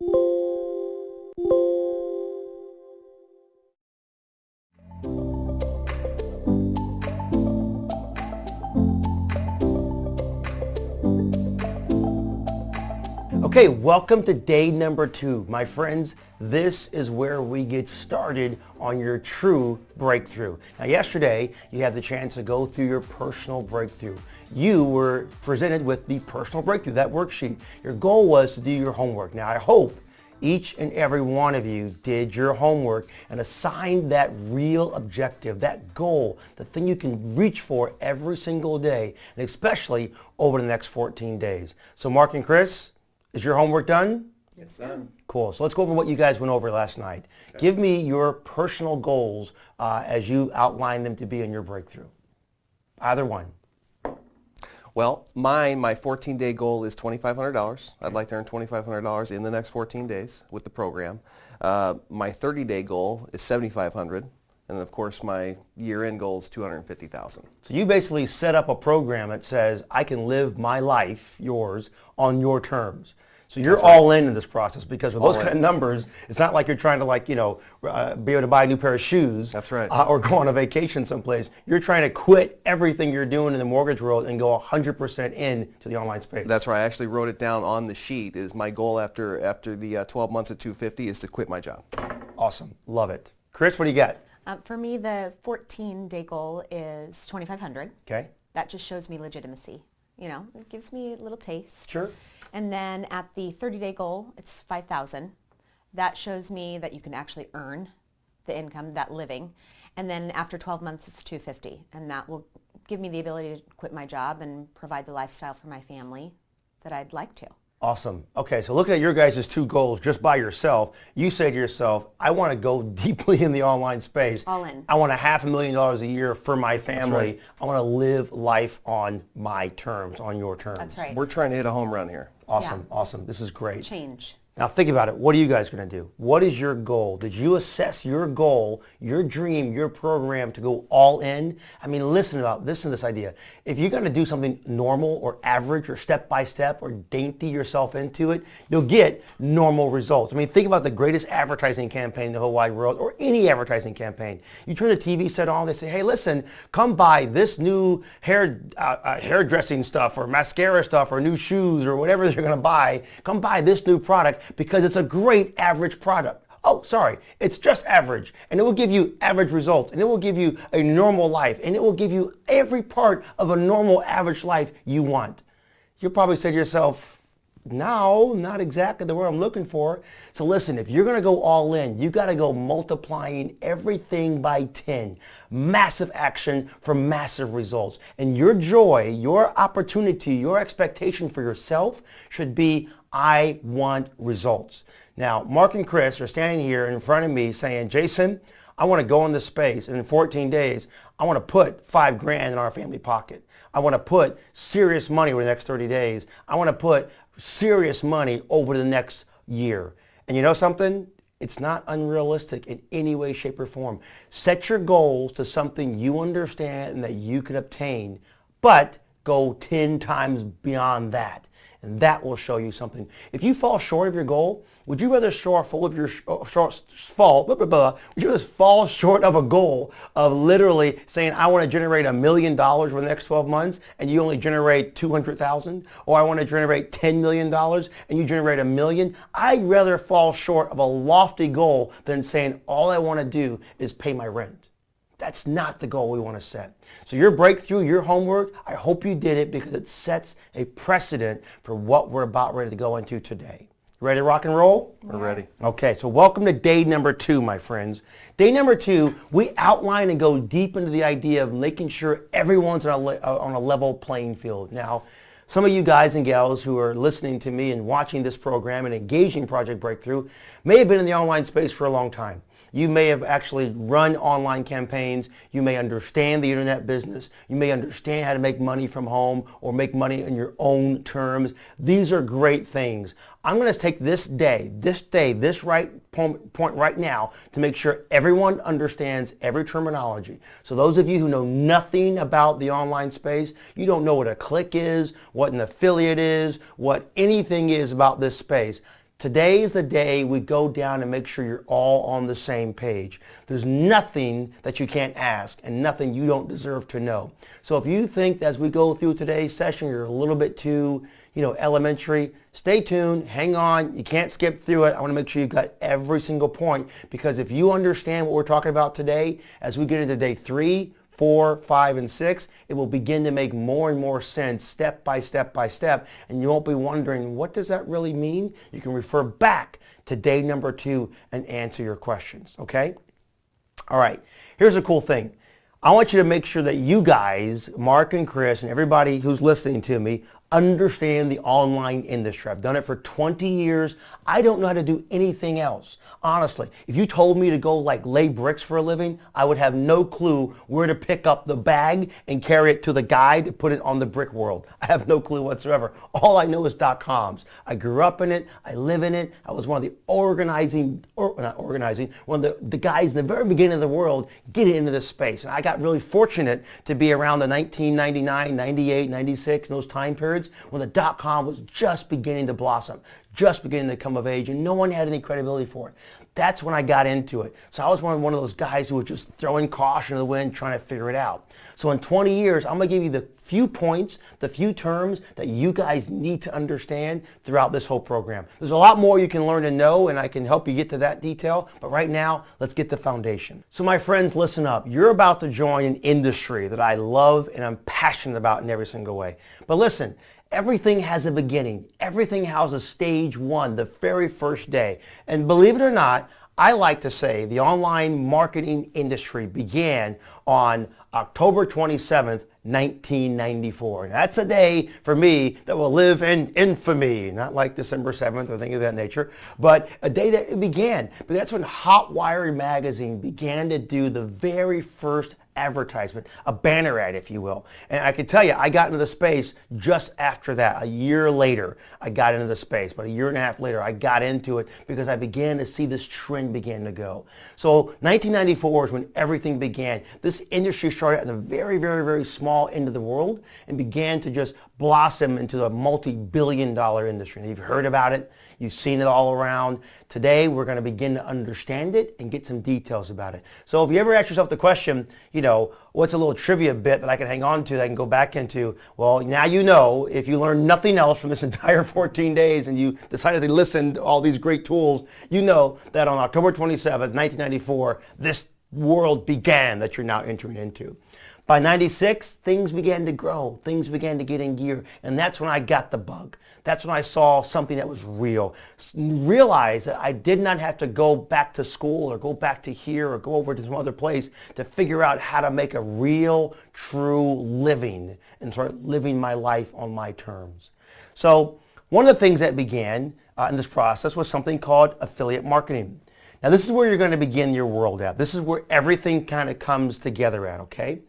Okay, welcome to day number 2. My friends, this is where we get started on your true breakthrough. Now yesterday, you had the chance to go through your personal breakthrough. You were presented with the personal breakthrough, that worksheet. Your goal was to do your homework. Now I hope each and every one of you did your homework and assigned that real objective, that goal, the thing you can reach for every single day, and especially over the next 14 days. So Mark and Chris, is your homework done? Yes, sir. Cool. So let's go over what you guys went over last night. Okay. Give me your personal goals as you outline them to be in your breakthrough. Either one. Well, my 14-day goal is $2,500. I'd like to earn $2,500 in the next 14 days with the program. My 30-day goal is $7,500. And of course, my year-end goal is $250,000. So you basically set up a program that says, I can live my life, yours, on your terms. So you're all in this process, because with those kind of numbers, it's not like you're trying to be able to buy a new pair of shoes. That's right. Or go on a vacation someplace. You're trying to quit everything you're doing in the mortgage world and go 100% in to the online space. That's right. I actually wrote it down on the sheet. Is my goal after the 12 months at 250 is to quit my job. Awesome. Love it. Chris, what do you got? For me, the 14-day goal is $2,500. Okay. That just shows me legitimacy. You know, it gives me a little taste. Sure. And then at the 30-day goal, it's $5,000. That shows me that you can actually earn the income, that living. And then after 12 months, it's $250. And that will give me the ability to quit my job and provide the lifestyle for my family that I'd like to. Awesome. Okay, so looking at your guys' 2 goals just by yourself, you say to yourself, I want to go deeply in the online space. All in. I want $500,000 a year for my family. Right. I want to live life on my terms, on your terms. That's right. We're trying to hit a home run here. Awesome, Yeah. awesome. This is great. Change. Now think about it. What are you guys going to do? What is your goal? Did you assess your goal, your dream, your program to go all in? I mean, listen to this idea. If you're going to do something normal or average or step by step or dainty yourself into it, you'll get normal results. I mean, think about the greatest advertising campaign in the whole wide world, or any advertising campaign. You turn the TV set on, they say, hey, listen, come buy this new hairdressing stuff or mascara stuff or new shoes or whatever you're going to buy. Come buy this new product, because it's a great average product. Oh, sorry, it's just average, and it will give you average results, and it will give you a normal life, and it will give you every part of a normal average life you want. You'll probably say to yourself, no, not exactly the word I'm looking for. So listen, if you're going to go all in, you got to go multiplying everything by 10. Massive action for massive results. And your joy, your opportunity, your expectation for yourself should be, I want results. Now, Mark and Chris are standing here in front of me saying, Jason, I want to go in this space, and in 14 days, I want to put $5,000 in our family pocket. I want to put serious money over the next 30 days. I want to put serious money over the next year. And you know something? It's not unrealistic in any way, shape, or form. Set your goals to something you understand and that you can obtain, but go 10 times beyond that. And that will show you something. If you fall short of your goal, would you rather fall short of a goal of literally saying, I want to generate $1 million over the next 12 months, and you only generate 200,000? Or I want to generate $10 million and you generate $1 million? I'd rather fall short of a lofty goal than saying, all I want to do is pay my rent. That's not the goal we want to set. So your breakthrough, your homework, I hope you did it, because it sets a precedent for what we're about ready to go into today. Ready to rock and roll? We're ready. Okay, so welcome to day number 2, my friends. Day number 2, we outline and go deep into the idea of making sure everyone's on a level playing field. Now, some of you guys and gals who are listening to me and watching this program and engaging Project Breakthrough may have been in the online space for a long time. You may have actually run online campaigns. You may understand the internet business. You may understand how to make money from home or make money in your own terms. These are great things. I'm going to take this right point right now to make sure everyone understands every terminology. So those of you who know nothing about the online space, you don't know what a click is, what an affiliate is, what anything is about this space, Today is the day we go down and make sure you're all on the same page. There's nothing that you can't ask and nothing you don't deserve to know. So if you think that as we go through today's session you're a little bit too, elementary, stay tuned, hang on, you can't skip through it. I want to make sure you've got every single point, because if you understand what we're talking about today, as we get into day 3, 4, 5, and 6, it will begin to make more and more sense step by step by step, and you won't be wondering, what does that really mean? You can refer back to day number 2 and answer your questions, okay? All right, here's a cool thing. I want you to make sure that you guys, Mark and Chris and everybody who's listening to me, understand the online industry. I've done it for 20 years. I don't know how to do anything else. Honestly, if you told me to go lay bricks for a living, I would have no clue where to pick up the bag and carry it to the guy to put it on the brick world. I have no clue whatsoever. All I know is .coms. I grew up in it. I live in it. I was one of the one of the guys in the very beginning of the world getting into this space. And I got really fortunate to be around the 1999, 98, 96, those time periods when the .com was just beginning to blossom, just beginning to come of age, and no one had any credibility for it. That's when I got into it. So I was one of those guys who was just throwing caution to the wind, trying to figure it out. So in 20 years, I'm going to give you the few points, the few terms that you guys need to understand throughout this whole program. There's a lot more you can learn and know, and I can help you get to that detail. But right now, let's get the foundation. So my friends, listen up. You're about to join an industry that I love and I'm passionate about in every single way. But listen, everything has a beginning. Everything has a stage 1, the very first day. And believe it or not, I like to say the online marketing industry began on October 27th, 1994. And that's a day for me that will live in infamy, not like December 7th or things of that nature, but a day that it began. But that's when Hotwire magazine began to do the very first advertisement, a banner ad, if you will. And I can tell you, I got into the space just after that. A year later, I got into the space. But a year and a half later, I got into it because I began to see this trend begin to go. So 1994 is when everything began. This industry started at the very, very, very small end of the world and began to just blossom into a multi-billion-dollar industry. And you've heard about it. You've seen it all around. Today, we're going to begin to understand it and get some details about it. So if you ever ask yourself the question, what's a little trivia bit that I can hang on to that I can go back into? Well, now you know, if you learn nothing else from this entire 14 days and you decided to listen to all these great tools, you know that on October 27th, 1994, this world began that you're now entering into. By 96, things began to grow. Things began to get in gear. And that's when I got the bug. That's when I saw something that was real. Realized that I did not have to go back to school or go back to here or go over to some other place to figure out how to make a real, true living and start living my life on my terms. So one of the things that began in this process was something called affiliate marketing. Now this is where you're going to begin your world at. This is where everything kind of comes together at, okay?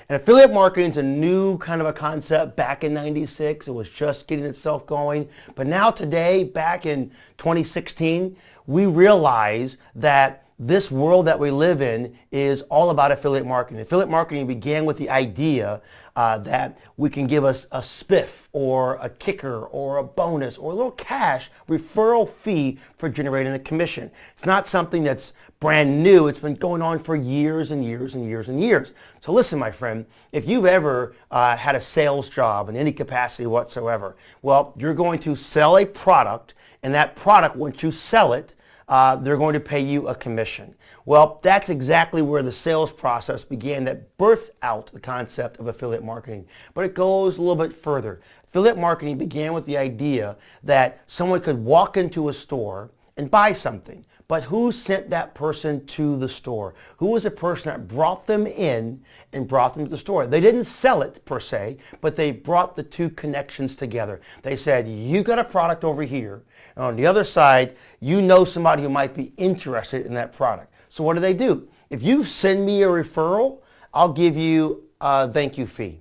And affiliate marketing is a new kind of a concept. Back in 96, it was just getting itself going. But now today, back in 2016, we realize that this world that we live in is all about affiliate marketing. Affiliate marketing began with the idea that we can give us a spiff or a kicker or a bonus or a little cash referral fee for generating a commission. It's not something that's brand new. It's been going on for years and years and years and years. So listen, my friend, if you've ever had a sales job in any capacity whatsoever, well, you're going to sell a product, and that product, once you sell it, they're going to pay you a commission. Well, that's exactly where the sales process began that birthed out the concept of affiliate marketing. But it goes a little bit further. Affiliate marketing began with the idea that someone could walk into a store and buy something. But who sent that person to the store? Who was the person that brought them in and brought them to the store? They didn't sell it per se, but they brought the two connections together. They said, you got a product over here, and on the other side, you know somebody who might be interested in that product. So what do? If you send me a referral, I'll give you a thank you fee.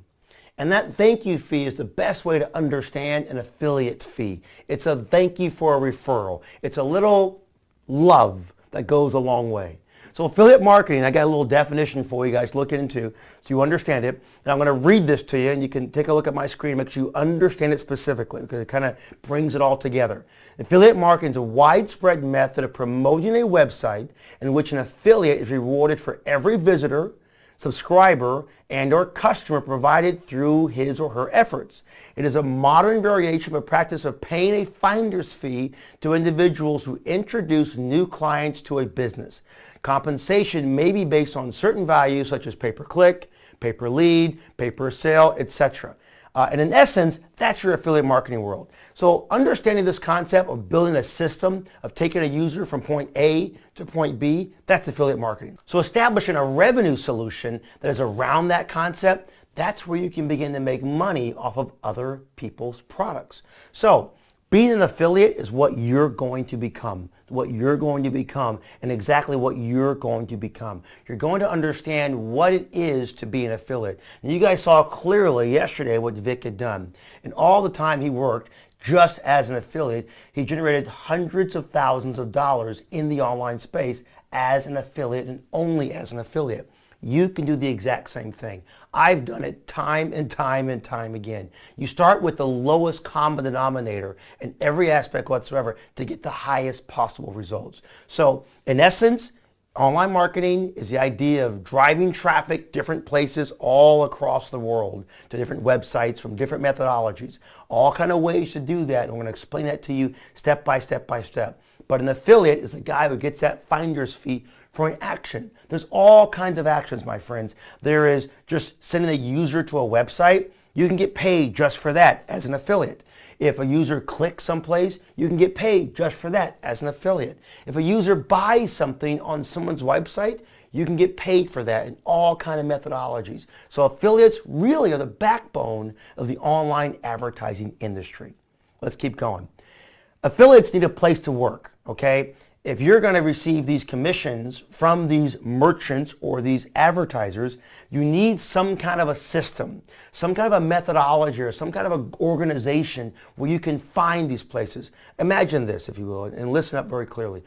And that thank you fee is the best way to understand an affiliate fee. It's a thank you for a referral. It's a little love that goes a long way. So affiliate marketing, I got a little definition for you guys to look into so you understand it. And I'm going to read this to you, and you can take a look at my screen, make sure you understand it specifically because it kind of brings it all together. Affiliate marketing is a widespread method of promoting a website in which an affiliate is rewarded for every visitor, subscriber, and or customer provided through his or her efforts. It is a modern variation of a practice of paying a finder's fee to individuals who introduce new clients to a business. Compensation may be based on certain values such as pay-per-click, pay-per-lead, pay-per-sale, etc. And in essence, that's your affiliate marketing world. So understanding this concept of building a system of taking a user from point A to point B, that's affiliate marketing. So establishing a revenue solution that is around that concept, that's where you can begin to make money off of other people's products. So being an affiliate is what you're going to become, and exactly what you're going to become. You're going to understand what it is to be an affiliate. And you guys saw clearly yesterday what Vic had done. And all the time he worked just as an affiliate, he generated hundreds of thousands of dollars in the online space as an affiliate and only as an affiliate. You can do the exact same thing. I've done it time and time and time again. You start with the lowest common denominator in every aspect whatsoever to get the highest possible results. So in essence, online marketing is the idea of driving traffic different places all across the world to different websites from different methodologies. All kind of ways to do that. And I'm going to explain that to you step by step by step. But an affiliate is a guy who gets that finder's fee for an action. There's all kinds of actions, my friends. There is just sending a user to a website. You can get paid just for that as an affiliate. If a user clicks someplace, you can get paid just for that as an affiliate. If a user buys something on someone's website, you can get paid for that in all kinds of methodologies. So affiliates really are the backbone of the online advertising industry. Let's keep going. Affiliates need a place to work, okay? If you're going to receive these commissions from these merchants or these advertisers, you need some kind of a system, some kind of a methodology or some kind of an organization where you can find these places. Imagine this, if you will, and listen up very clearly.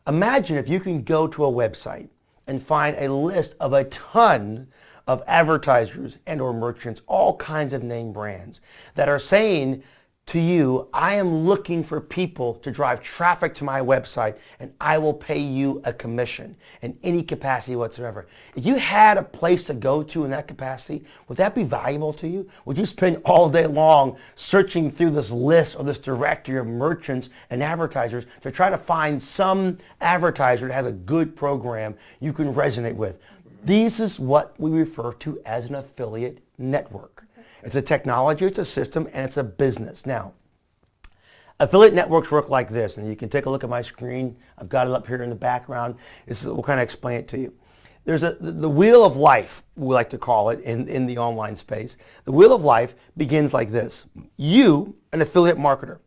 Imagine if you can go to a website and find a list of a ton of advertisers and or merchants, all kinds of name brands that are saying to you, I am looking for people to drive traffic to my website and I will pay you a commission in any capacity whatsoever. If you had a place to go to in that capacity, would that be valuable to you? Would you spend all day long searching through this list or this directory of merchants and advertisers to try to find some advertiser that has a good program you can resonate with? This is what we refer to as an affiliate network. It's a technology, it's a system, and it's a business. Now, affiliate networks work like this, and you can take a look at my screen. I've got it up here in the background. We'll kind of explain it to you. There's the wheel of life, we like to call it in the online space. The wheel of life begins like this. You, an affiliate marketer,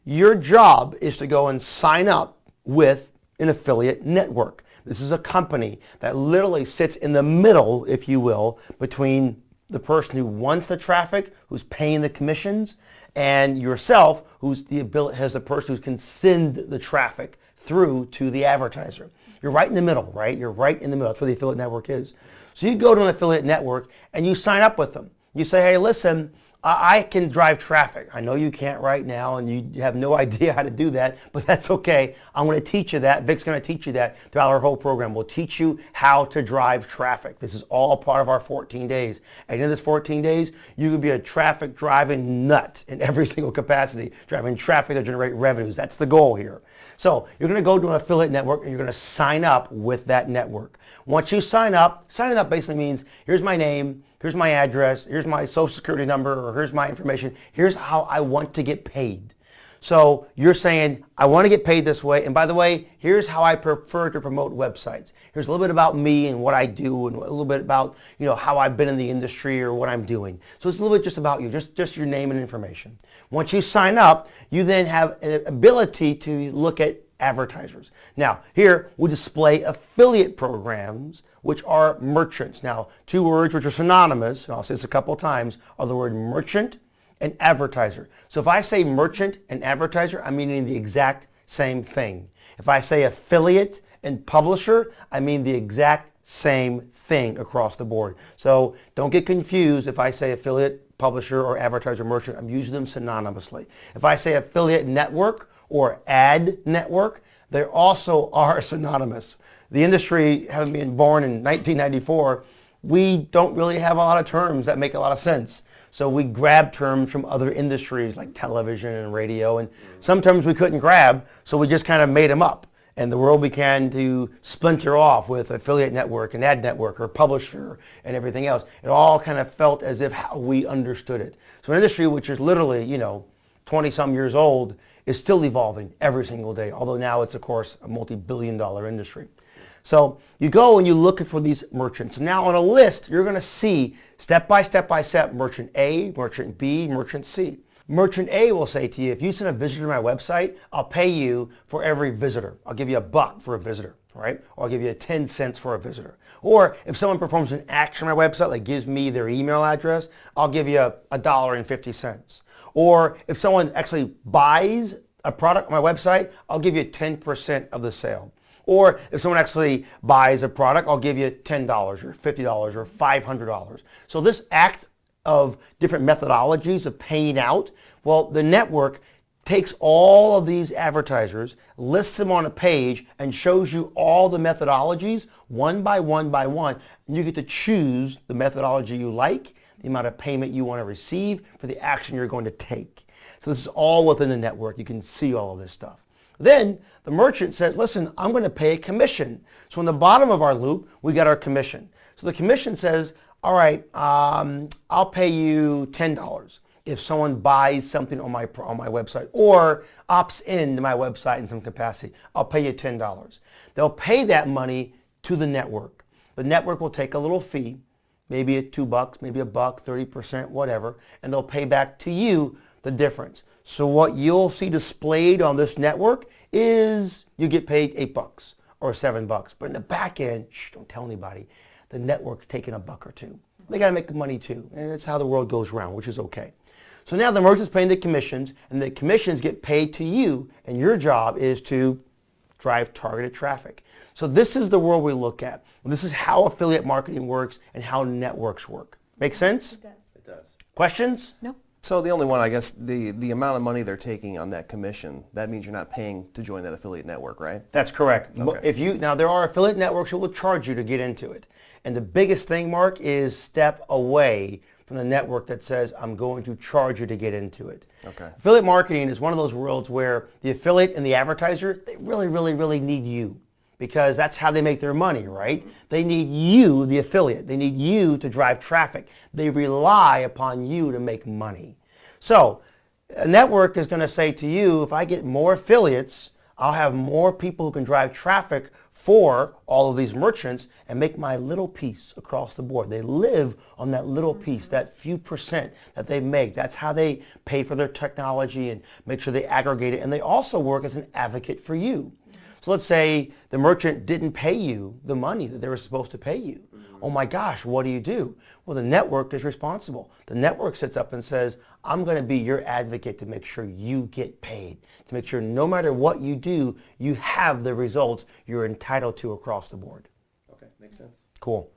your job is to go and sign up with an affiliate network. This is a company that literally sits in the middle, if you will, between the person who wants the traffic, who's paying the commissions, and yourself, who's has the person who can send the traffic through to the advertiser. You're right in the middle, right? You're right in the middle. That's what the affiliate network is. So you go to an affiliate network and you sign up with them. You say, hey, listen, I can drive traffic. I know you can't right now and you have no idea how to do that, but that's okay. I'm going to teach you that. Vic's going to teach you that throughout our whole program. We'll teach you how to drive traffic. This is all part of our 14 days. At the end of this 14 days, you can be a traffic driving nut in every single capacity, driving traffic to generate revenues. That's the goal here. So you're going to go to an affiliate network and you're going to sign up with that network. Once you signing up basically means here's my name, here's my address, here's my social security number, or here's my information, here's how I want to get paid. So you're saying, I want to get paid this way, and by the way, here's how I prefer to promote websites. Here's a little bit about me and what I do, and a little bit about how I've been in the industry or what I'm doing. So it's a little bit just about you, just your name and information. Once you sign up, you then have an ability to look at advertisers. Now, here we display affiliate programs, which are merchants. Now, two words which are synonymous, and I'll say this a couple of times, are the word merchant and advertiser. So if I say merchant and advertiser, I'm meaning the exact same thing. If I say affiliate and publisher, I mean the exact same thing across the board. So don't get confused if I say affiliate, publisher, or advertiser merchant. I'm using them synonymously. If I say affiliate network or ad network, they also are synonymous. The industry, having been born in 1994, we don't really have a lot of terms that make a lot of sense. So we grab terms from other industries like television and radio, and some terms we couldn't grab, so we just kind of made them up. And the world began to splinter off with affiliate network and ad network or publisher and everything else. It all kind of felt as if how we understood it. So an industry which is literally, 20-some years old is still evolving every single day, although now it's, of course, a multi-billion-dollar industry. So you go and you look for these merchants. Now on a list, you're going to see step by step merchant A, merchant B, merchant C. Merchant A will say to you, if you send a visitor to my website, I'll pay you for every visitor. I'll give you $1 for a visitor, right? Or I'll give you 10 cents for a visitor. Or if someone performs an action on my website, like gives me their email address, I'll give you $1.50. Or if someone actually buys a product on my website, I'll give you 10% of the sale. Or if someone actually buys a product, I'll give you $10 or $50 or $500. So this act of different methodologies of paying out, well, the network takes all of these advertisers, lists them on a page, and shows you all the methodologies one by one by one. And you get to choose the methodology you like, the amount of payment you want to receive for the action you're going to take. So this is all within the network. You can see all of this stuff. Then the merchant says, listen, I'm going to pay a commission. So in the bottom of our loop, we got our commission. So the commission says, all right, I'll pay you $10 if someone buys something on my website or opts in to my website in some capacity. I'll pay you $10. They'll pay that money to the network. The network will take a little fee, maybe at $2, maybe $1, 30%, whatever, and they'll pay back to you the difference. So what you'll see displayed on this network is you get paid $8 or $7. But in the back end, shh, don't tell anybody, the network's taking $1 or $2. They got to make money too. And that's how the world goes around, which is okay. So now the merchant's paying the commissions, and the commissions get paid to you, and your job is to drive targeted traffic. So this is the world we look at. This is how affiliate marketing works and how networks work. Make sense? It does. It does. Questions? No. So the only one, I guess, the amount of money they're taking on that commission, that means you're not paying to join that affiliate network, right? That's correct. Okay. Now there are affiliate networks who will charge you to get into it. And the biggest thing, Mark, is step away from the network that says, I'm going to charge you to get into it. Okay. Affiliate marketing is one of those worlds where the affiliate and the advertiser, they really, really, really need you, because that's how they make their money, right? They need you, the affiliate. They need you to drive traffic. They rely upon you to make money. So a network is going to say to you, if I get more affiliates, I'll have more people who can drive traffic for all of these merchants and make my little piece across the board. They live on that little piece, that few percent that they make. That's how they pay for their technology and make sure they aggregate it. And they also work as an advocate for you. So let's say the merchant didn't pay you the money that they were supposed to pay you. Oh my gosh, what do? Well, the network is responsible. The network sits up and says, I'm going to be your advocate to make sure you get paid, to make sure no matter what you do, you have the results you're entitled to across the board. Okay, makes sense. Cool.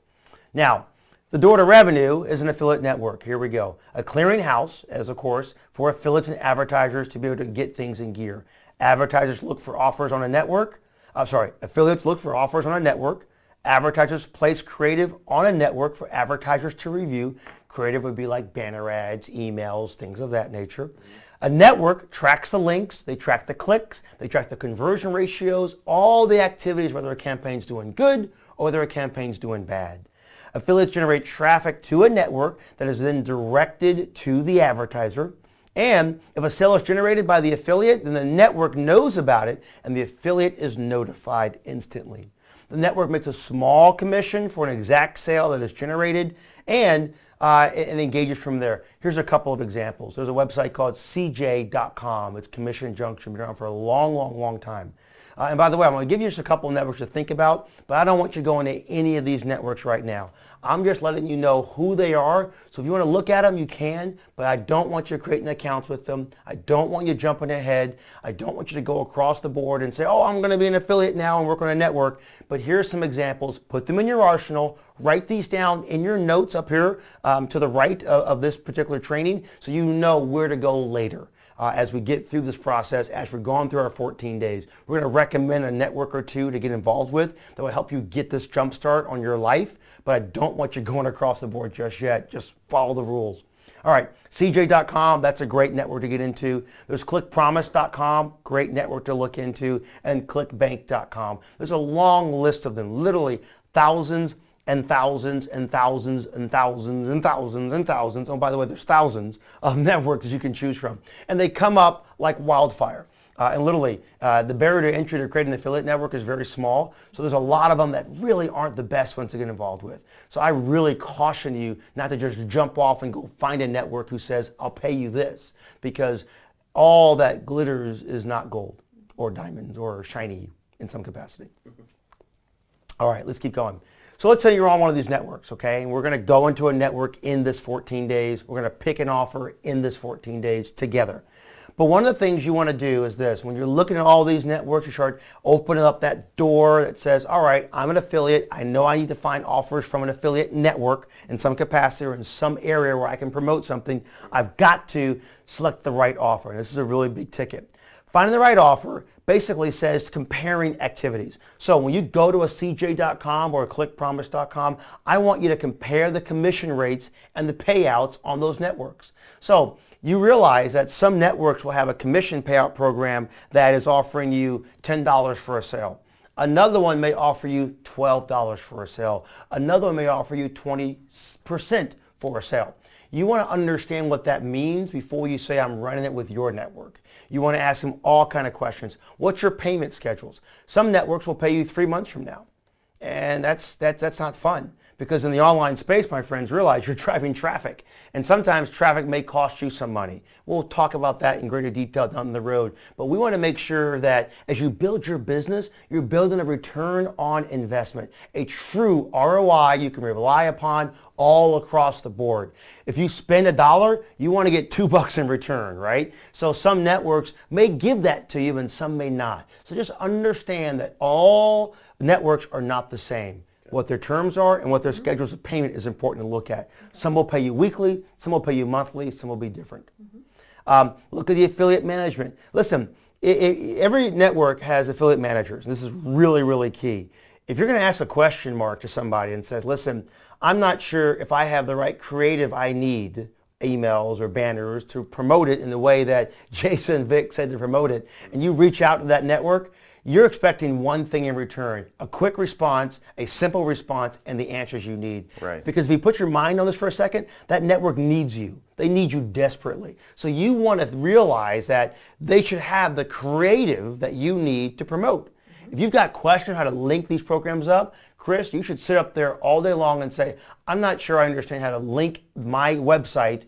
Now, the door to revenue is an affiliate network. Here we go. A clearinghouse, as of course, for affiliates and advertisers to be able to get things in gear. Advertisers look for offers on a network. Affiliates look for offers on a network. Advertisers place creative on a network for advertisers to review. Creative would be like banner ads, emails, things of that nature. A network tracks the links, they track the clicks, they track the conversion ratios, all the activities, whether a campaign's doing good or whether a campaign's doing bad. Affiliates generate traffic to a network that is then directed to the advertiser. And if a sale is generated by the affiliate, then the network knows about it and the affiliate is notified instantly. The network makes a small commission for an exact sale that is generated and engages from there. Here's a couple of examples. There's a website called cj.com. It's Commission Junction. Been around for a long, long, long time. And by the way, I'm going to give you just a couple of networks to think about, but I don't want you going to any of these networks right now. I'm just letting you know who they are. So if you want to look at them, you can, but I don't want you creating accounts with them. I don't want you jumping ahead. I don't want you to go across the board and say, oh, I'm going to be an affiliate now and work on a network. But here's some examples. Put them in your arsenal. Write these down in your notes up here to the right of this particular training so you know where to go later. As we get through this process, as we're going through our 14 days. We're going to recommend a network or two to get involved with that will help you get this jump start on your life, but I don't want you going across the board just yet. Just follow the rules. All right, CJ.com, that's a great network to get into. There's ClickPromise.com, great network to look into, and ClickBank.com. There's a long list of them, literally thousands and thousands and thousands and thousands and thousands and thousands. Oh, by the way, there's thousands of networks that you can choose from. And they come up like wildfire. And literally, the barrier to entry to create an affiliate network is very small. So there's a lot of them that really aren't the best ones to get involved with. So I really caution you not to just jump off and go find a network who says, I'll pay you this. Because all that glitters is not gold or diamonds or shiny in some capacity. All right, let's keep going. So let's say you're on one of these networks, okay? And we're going to go into a network in this 14 days. We're going to pick an offer in this 14 days together. But one of the things you want to do is this. When you're looking at all these networks, you start opening up that door that says, all right, I'm an affiliate. I know I need to find offers from an affiliate network in some capacity or in some area where I can promote something. I've got to select the right offer. And this is a really big ticket. Finding the right offer basically says comparing activities. So when you go to a CJ.com or a ClickPromise.com, I want you to compare the commission rates and the payouts on those networks. So you realize that some networks will have a commission payout program that is offering you $10 for a sale. Another one may offer you $12 for a sale. Another one may offer you 20% for a sale. You want to understand what that means before you say I'm running it with your network. You want to ask them all kinds of questions. What's your payment schedules? Some networks will pay you 3 months from now. And that's not fun. Because in the online space, my friends, realize you're driving traffic. And sometimes traffic may cost you some money. We'll talk about that in greater detail down the road. But we want to make sure that as you build your business, you're building a return on investment, a true ROI you can rely upon all across the board. If you spend $1, you want to get $2 in return, right? So some networks may give that to you and some may not. So just understand that all networks are not the same. What their terms are and what their schedules of payment is important to look at. Some will pay you weekly, some will pay you monthly, some will be different. Look at the affiliate management. Listen, every network has affiliate managers, and this is really, really key. If you're going to ask a question mark to somebody and says, listen, I'm not sure if I have the right creative I need, emails or banners to promote it in the way that Jason and Vic said to promote it, and you reach out to that network, you're expecting one thing in return, a quick response, a simple response, and the answers you need. Right. Because if you put your mind on this for a second, that network needs you. They need you desperately. So you want to realize that they should have the creative that you need to promote. If you've got questions how to link these programs up, Chris, you should sit up there all day long and say, I'm not sure I understand how to link my website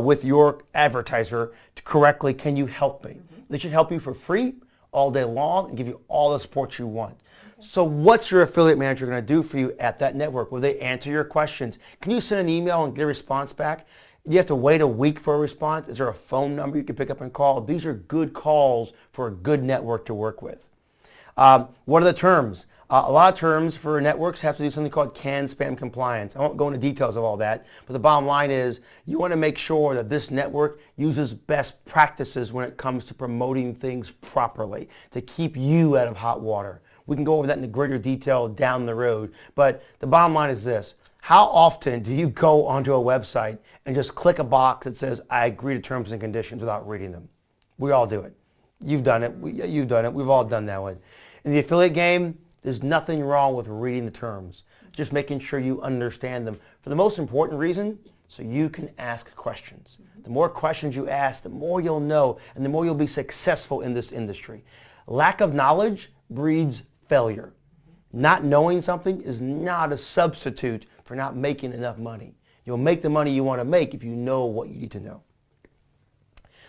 with your advertiser correctly. Can you help me? They should help you for free all day long and give you all the support you want. So what's your affiliate manager going to do for you at that network? Will they answer your questions? Can you send an email and get a response back? Do you have to wait a week for a response? Is there a phone number you can pick up and call? These are good calls for a good network to work with. What are the terms? A lot of terms for networks have to do something called CAN spam compliance. I won't go into details of all that, but the bottom line is you want to make sure that this network uses best practices when it comes to promoting things properly to keep you out of hot water. We can go over that in greater detail down the road, but the bottom line is this. How often do you go onto a website and just click a box that says, I agree to terms and conditions without reading them? We all do it. You've done it. You've done it. We've all done that one. In the affiliate game, there's nothing wrong with reading the terms, just making sure you understand them for the most important reason, so you can ask questions. The more questions you ask, the more you'll know, and the more you'll be successful in this industry. Lack of knowledge breeds failure. Not knowing something is not a substitute for not making enough money. You'll make the money you want to make if you know what you need to know.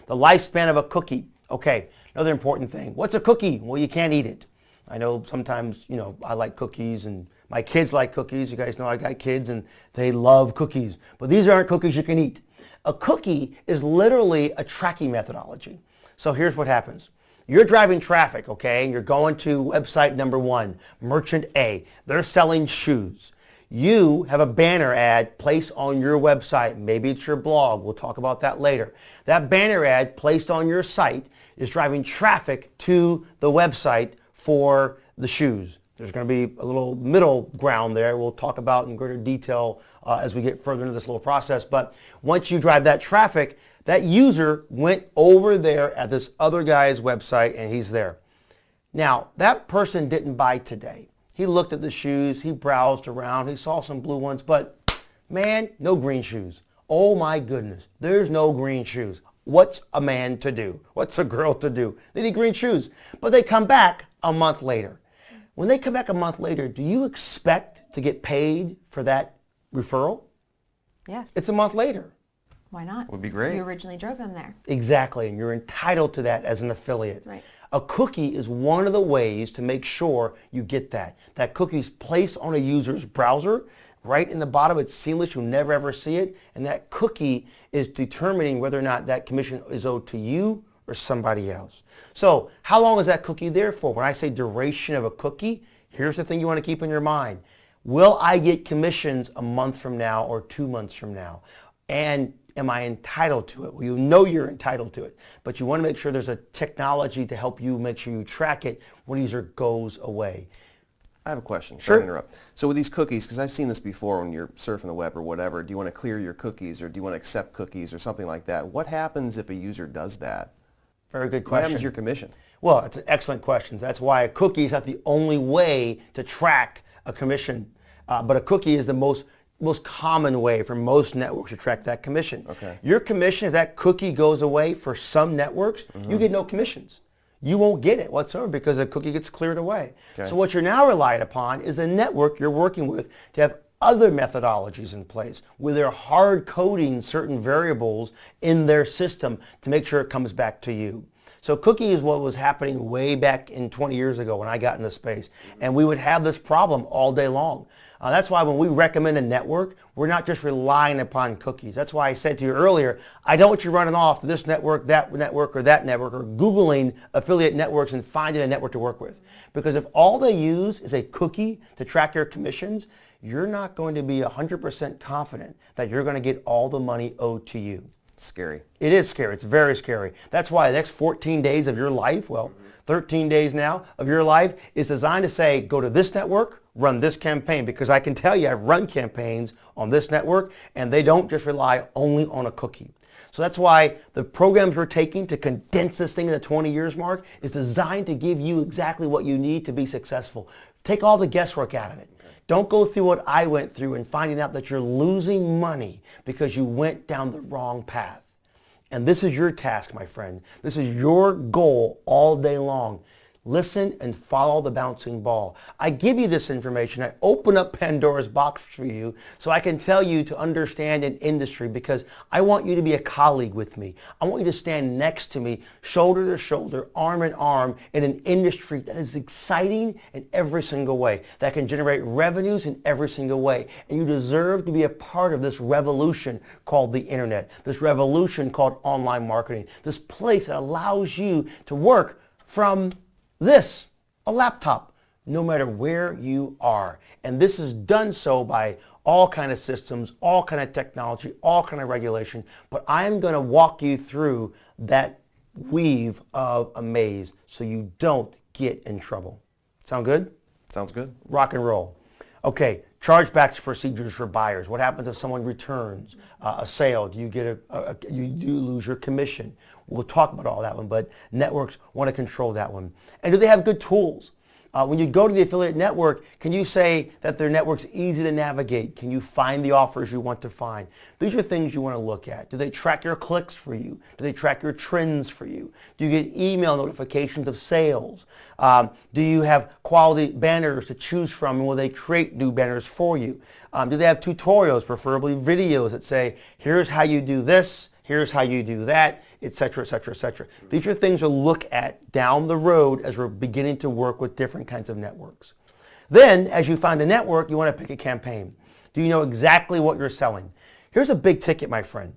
The lifespan of a cookie. Okay, another important thing. What's a cookie? Well, you can't eat it. I know sometimes, you know, I like cookies and my kids like cookies. You guys know I got kids and they love cookies. But these aren't cookies you can eat. A cookie is literally a tracking methodology. So here's what happens. You're driving traffic, okay, and you're going to website number 1, Merchant A. They're selling shoes. You have a banner ad placed on your website. Maybe it's your blog. We'll talk about that later. That banner ad placed on your site is driving traffic to the website for the shoes. There's going to be a little middle ground there we'll talk about in greater detail as we get further into this little process. But once you drive that traffic, that user went over there at this other guy's website and he's there. Now, that person didn't buy today. He looked at the shoes, he browsed around, he saw some blue ones, but man, no green shoes. Oh my goodness, there's no green shoes. What's a man to do? What's a girl to do? They need green shoes. But they come back a month later. When they come back a month later, do you expect to get paid for that referral? Yes. It's a month later. Why not? Would be great. You originally drove them there. Exactly, and you're entitled to that as an affiliate. Right. A cookie is one of the ways to make sure you get that. That cookie's placed on a user's browser, right in the bottom. It's seamless. You'll never ever see it. And that cookie is determining whether or not that commission is owed to you or somebody else. So how long is that cookie there for? When I say duration of a cookie, here's the thing you want to keep in your mind. Will I get commissions a month from now or 2 months from now? And am I entitled to it? Well, you know you're entitled to it, but you want to make sure there's a technology to help you make sure you track it when a user goes away. I have a question. Sure. Sorry to interrupt. So with these cookies, because I've seen this before when you're surfing the web or whatever, do you want to clear your cookies or do you want to accept cookies or something like that? What happens if a user does that? Very good What question. happens to your commission? Well, it's an excellent question. That's why a cookie is not the only way to track a commission, but a cookie is the most common way for most networks to track that commission. Okay. Your commission, if that cookie goes away for some networks, you get no commissions. You won't get it whatsoever because the cookie gets cleared away. Okay. So what you're now relying upon is the network you're working with to have other methodologies in place where they're hard coding certain variables in their system to make sure it comes back to you. So cookie is what was happening way back in 20 years ago when I got into space. And we would have this problem all day long. That's why when we recommend a network, we're not just relying upon cookies. That's why I said to you earlier, I don't want you running off to this network, or that network, or Googling affiliate networks and finding a network to work with. Because if all they use is a cookie to track your commissions, you're not going to be 100% confident that you're going to get all the money owed to you. Scary. It is scary. It's very scary. That's why the next 14 days of your life, well, 13 days now of your life is designed to say, go to this network, run this campaign, because I can tell you I've run campaigns on this network and they don't just rely only on a cookie. So that's why the programs we're taking to condense this thing in the 20 years mark is designed to give you exactly what you need to be successful. Take all the guesswork out of it. Don't go through what I went through and finding out that you're losing money because you went down the wrong path. And this is your task, my friend. This is your goal all day long. Listen and follow the bouncing ball. I give you this information. I open up Pandora's box for you so I can tell you to understand an industry because I want you to be a colleague with me. I want you to stand next to me, shoulder to shoulder, arm in arm in an industry that is exciting in every single way, that can generate revenues in every single way. And you deserve to be a part of this revolution called the internet, this revolution called online marketing, this place that allows you to work from a laptop, no matter where you are. And this is done so by all kind of systems, all kind of technology, all kind of regulation. But I'm going to walk you through that weave of a maze so you don't get in trouble. Sound good? Sounds good. Rock and roll. Okay, chargebacks procedures for buyers. What happens if someone returns a sale? Do you get you lose your commission? We'll talk about all that one, but networks want to control that one. And do they have good tools? When you go to the affiliate network, can you say that their network's easy to navigate? Can you find the offers you want to find? These are things you want to look at. Do they track your clicks for you? Do they track your trends for you? Do you get email notifications of sales? Do you have quality banners to choose from, and will they create new banners for you? Do they have tutorials, preferably videos, that say, here's how you do this, Here's how you do that, etc., etc., etc. These are things to look at down the road as we're beginning to work with different kinds of networks. Then, as you find a network, you want to pick a campaign. Do you know exactly what you're selling? Here's a big ticket, my friend.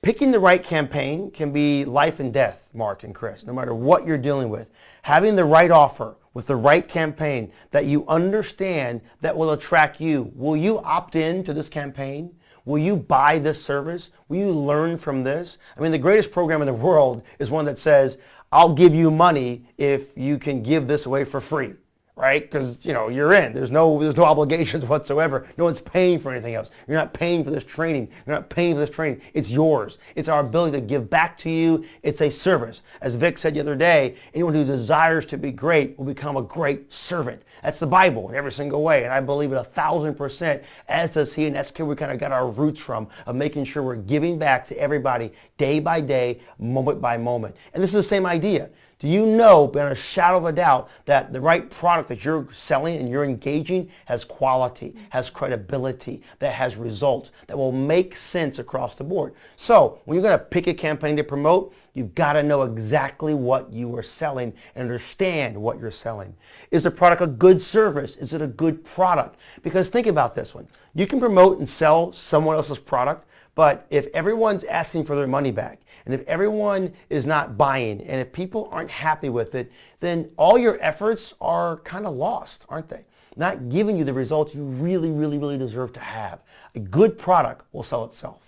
Picking the right campaign can be life and death, Mark and Chris, no matter what you're dealing with. Having the right offer with the right campaign that you understand that will attract you. Will you opt in to this campaign? Will you buy this service? Will you learn from this? I mean, the greatest program in the world is one that says, I'll give you money if you can give this away for free. Right? Because, you know, you're in. There's no obligations whatsoever. No one's paying for anything else. You're not paying for this training. You're not paying for this training. It's yours. It's our ability to give back to you. It's a service. As Vic said the other day, anyone who desires to be great will become a great servant. That's the Bible in every single way. And I believe it 1,000%, as does he. And that's where we kind of got our roots from, of making sure we're giving back to everybody day by day, moment by moment. And this is the same idea. Do you know, beyond a shadow of a doubt, that the right product that you're selling and you're engaging has quality, has credibility, that has results, that will make sense across the board? So when you're going to pick a campaign to promote, you've got to know exactly what you are selling and understand what you're selling. Is the product a good service? Is it a good product? Because think about this one. You can promote and sell someone else's product, but if everyone's asking for their money back, and if everyone is not buying, and if people aren't happy with it, then all your efforts are kind of lost, aren't they? Not giving you the results you really, really, really deserve to have. A good product will sell itself.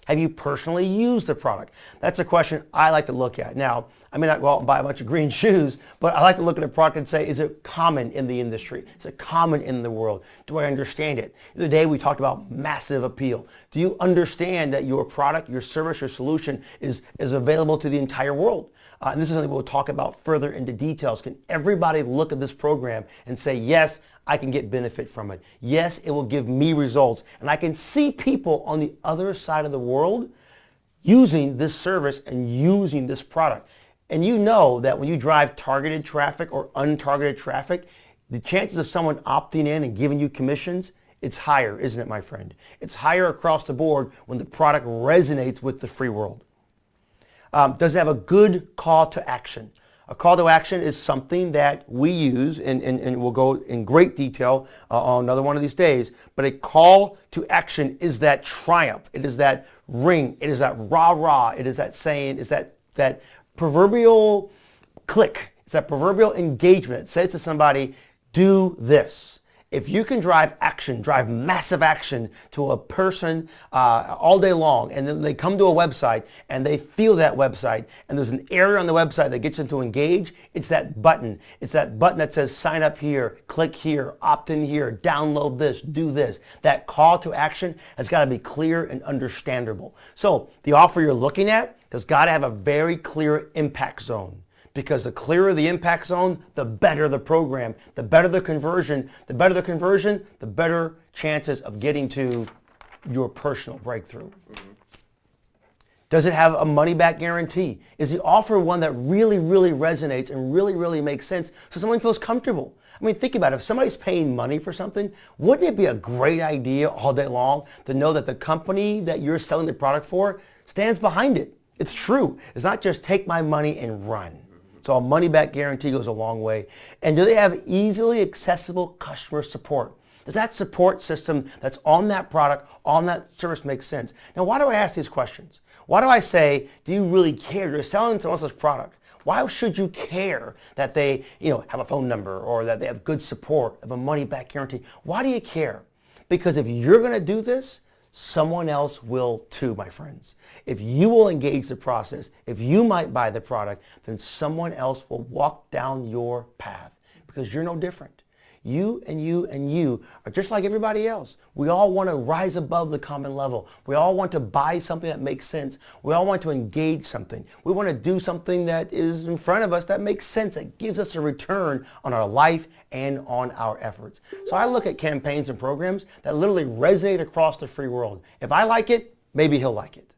Have you personally used the product? That's a question I like to look at. Now, I may not go out and buy a bunch of green shoes, but I like to look at a product and say, is it common in the industry? Is it common in the world? Do I understand it? The other day we talked about massive appeal. Do you understand that your product, your service, your solution is available to the entire world? And this is something we'll talk about further into details. Can everybody look at this program and say, yes, I can get benefit from it. Yes, it will give me results. And I can see people on the other side of the world using this service and using this product. And you know that when you drive targeted traffic or untargeted traffic, the chances of someone opting in and giving you commissions, it's higher, isn't it, my friend? It's higher across the board when the product resonates with the free world. Does it have a good call to action? A call to action is something that we use, and we'll go in great detail on another one of these days, but a call to action is that triumph. It is that ring. It is that rah-rah. It is that saying, it's that proverbial click. It's that proverbial engagement. It says to somebody, do this. If you can drive action, drive massive action to a person all day long, and then they come to a website and they feel that website, and there's an area on the website that gets them to engage, it's that button. It's that button that says sign up here, click here, opt in here, download this, do this. That call to action has got to be clear and understandable. So the offer you're looking at has got to have a very clear impact zone. Because the clearer the impact zone, the better the program, the better the conversion, the better chances of getting to your personal breakthrough. Does it have a money-back guarantee? Is the offer one that really, really resonates and really, really makes sense so someone feels comfortable? I mean, think about it. If somebody's paying money for something, wouldn't it be a great idea all day long to know that the company that you're selling the product for stands behind it? It's true. It's not just take my money and run. So a money-back guarantee goes a long way. And do they have easily accessible customer support? Does that support system that's on that product, on that service make sense? Now, why do I ask these questions? Why do I say, do you really care? You're selling someone else's product. Why should you care that they, have a phone number or that they have good support, have a money-back guarantee? Why do you care? Because if you're going to do this, someone else will too, my friends. If you will engage the process, if you might buy the product, then someone else will walk down your path because you're no different. You and you and you are just like everybody else. We all want to rise above the common level. We all want to buy something that makes sense. We all want to engage something. We want to do something that is in front of us that makes sense, that gives us a return on our life and on our efforts. So I look at campaigns and programs that literally resonate across the free world. If I like it, maybe he'll like it.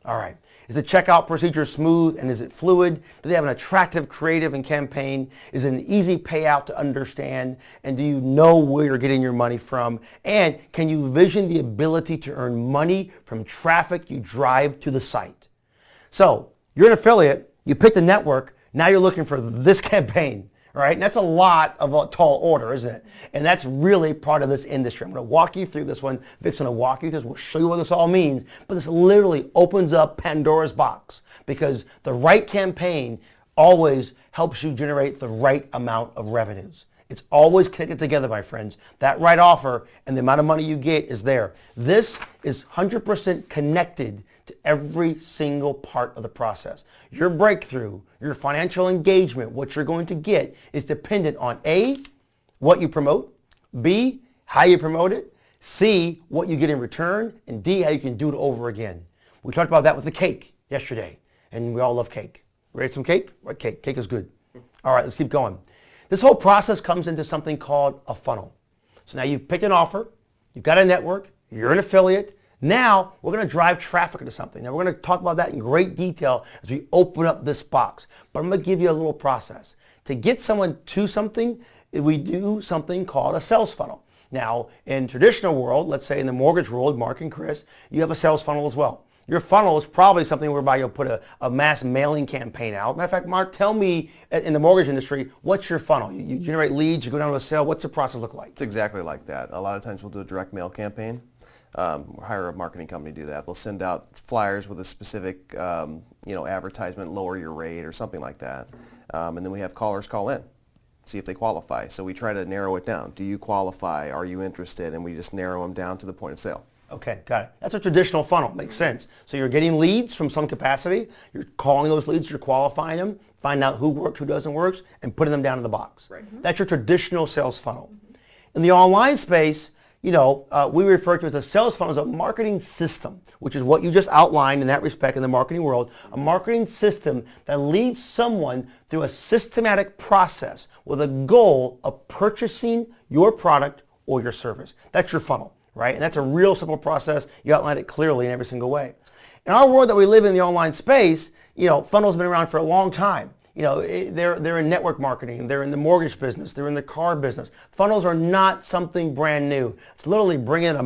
All right. Is the checkout procedure smooth and is it fluid? Do they have an attractive creative and campaign? Is it an easy payout to understand? And do you know where you're getting your money from? And can you vision the ability to earn money from traffic you drive to the site? So you're an affiliate, you picked a network, now you're looking for this campaign. Right? And that's a lot of a tall order, isn't it? And that's really part of this industry. I'm going to walk you through this one. Vic's going to walk you through this. We'll show you what this all means. But this literally opens up Pandora's box because the right campaign always helps you generate the right amount of revenues. It's always connected together, my friends. That right offer and the amount of money you get is there. This is 100% connected to every single part of the process. Your breakthrough, your financial engagement, what you're going to get is dependent on A, what you promote, B, how you promote it, C, what you get in return, and D, how you can do it over again. We talked about that with the cake yesterday, and we all love cake. Ready for some cake? What cake? Cake is good. All right, let's keep going. This whole process comes into something called a funnel. So now you've picked an offer, you've got a network, you're an affiliate. Now we're going to drive traffic into something. Now we're going to talk about that in great detail as we open up this box. But I'm going to give you a little process. To get someone to something, we do something called a sales funnel. Now in traditional world, let's say in the mortgage world, Mark and Chris, you have a sales funnel as well. Your funnel is probably something whereby you'll put a mass mailing campaign out. Matter of fact, Mark, tell me in the mortgage industry, what's your funnel? You generate leads, you go down to a sale. What's the process look like? It's exactly like that. A lot of times we'll do a direct mail campaign. Hire a marketing company to do that. They'll send out flyers with a specific, advertisement, lower your rate or something like that. And then we have callers call in, see if they qualify. So we try to narrow it down. Do you qualify? Are you interested? And we just narrow them down to the point of sale. Okay, got it. That's a traditional funnel. Makes sense. So you're getting leads from some capacity. You're calling those leads. You're qualifying them. Find out who works, who doesn't work, and putting them down in the box. Right. Mm-hmm. That's your traditional sales funnel. In the online space, we refer to it as a sales funnel as a marketing system, which is what you just outlined in that respect in the marketing world, a marketing system that leads someone through a systematic process with a goal of purchasing your product or your service. That's your funnel, right? And that's a real simple process. You outline it clearly in every single way. In our world that we live in the online space, funnels have been around for a long time. They're in network marketing, they're in the mortgage business, they're in the car business. Funnels are not something brand new. It's literally bringing a